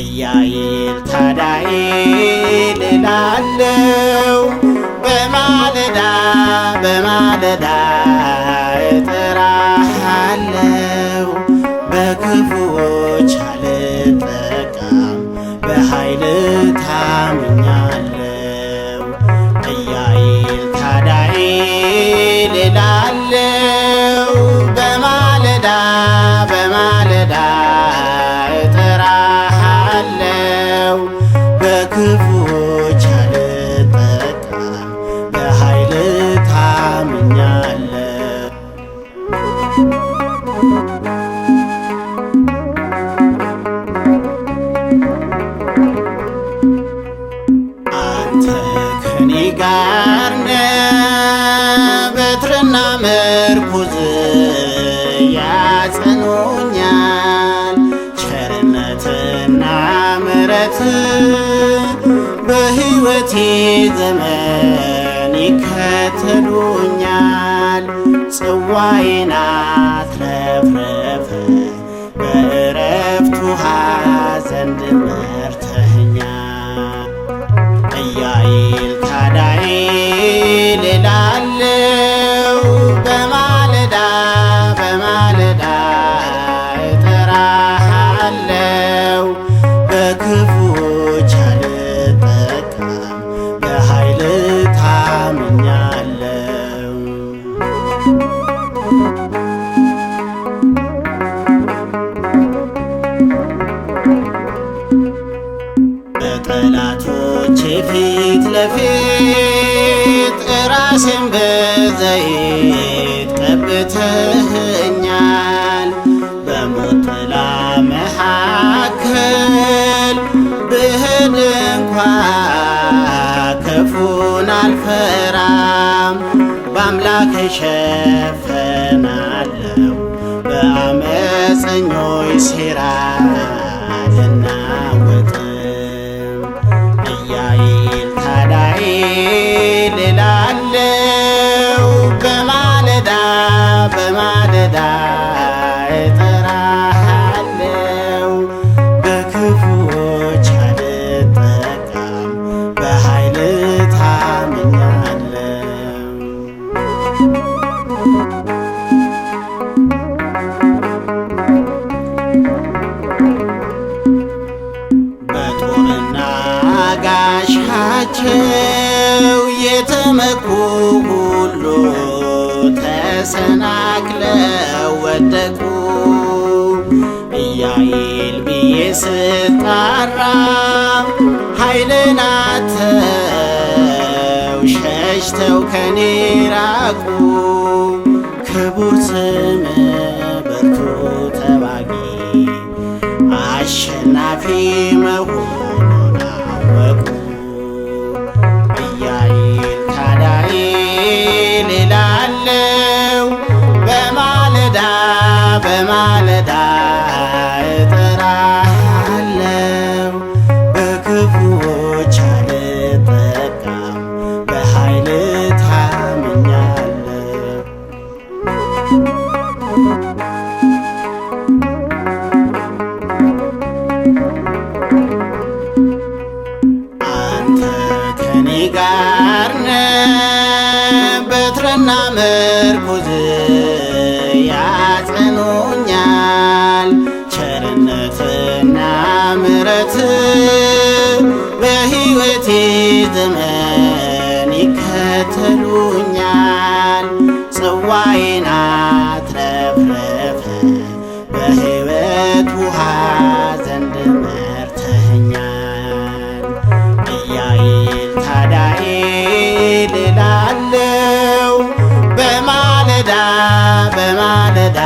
ኢያኤል ታዳኤል እላለው በማለዳ በማለዳ እጠራሃለው በክፉዎች አልጠቃም በኃይል ታምኛለው ኢያኤል ታዳኤል እላለው በማለዳ በማለዳ እጠራሃለው በክፉዎች አልጠቃም በኃይል ታምኛለው። አንተ ከኔ ጋር ነህ በትርና ምርኩዝ ያጸኑኛል ቸርነትና ምሕረት በሕይወቴ ዘመን ይከተሉኛል። ጽዋዬን አትረፍርፈ በዕረፍት ውኃ ዘንድ መርተኸኛል። ኢያኤል ታዳኤል እላለው በማለዳ በማለዳ እጠራሃለው በክፉዎች አልጠቃም በኃይል ታምኛለው። በጠላቶቼ ፊት ለፊት ራሴን በዘይት ቀብተኸኛል። በሞት ጥላ መካከል ብሄድ እንኳ ክፉን አልፈራም። በአምላክ እሸፈናለሁ በአመፀኞች ሴራ አልናወጥም። ኢያኤል ታዳኤል እላለው በማለዳ በማለዳ እጠራሃለው በክፉዎች አልጠቃም በኃይል ታምኛለው። በጦርና ጋሻቸው የተመኩ ሁሉ ተሰናክለው ወደቁ። ኢያኤል ብዬ ስጣራ ኃይልን አጥተው ሸሽተው ከኔ ራቁ። ክቡር ስምህ ብርቱ ተዋጊ አሸናፊ መሆኑን አወቁ። ኢያኤል ታዳኤል እላለው በማለዳ በማለዳ እጠራሃለው በክፉዎች አልጠቃም በኃይል ታምኛለው። አንተ ከኔ ጋር ነህ በትርና ምርኩዝ ያጸኑኛል ቸርነትና ምሕረት በሕይወቴ ዘመን ይከተሉኛል። ጽዋዬን አትረፍርፈ በሕይወት ውኃ ዘንድ መርተኸኛል። ኢያኤል ታዳኤል እላለው በማለዳ በማለዳ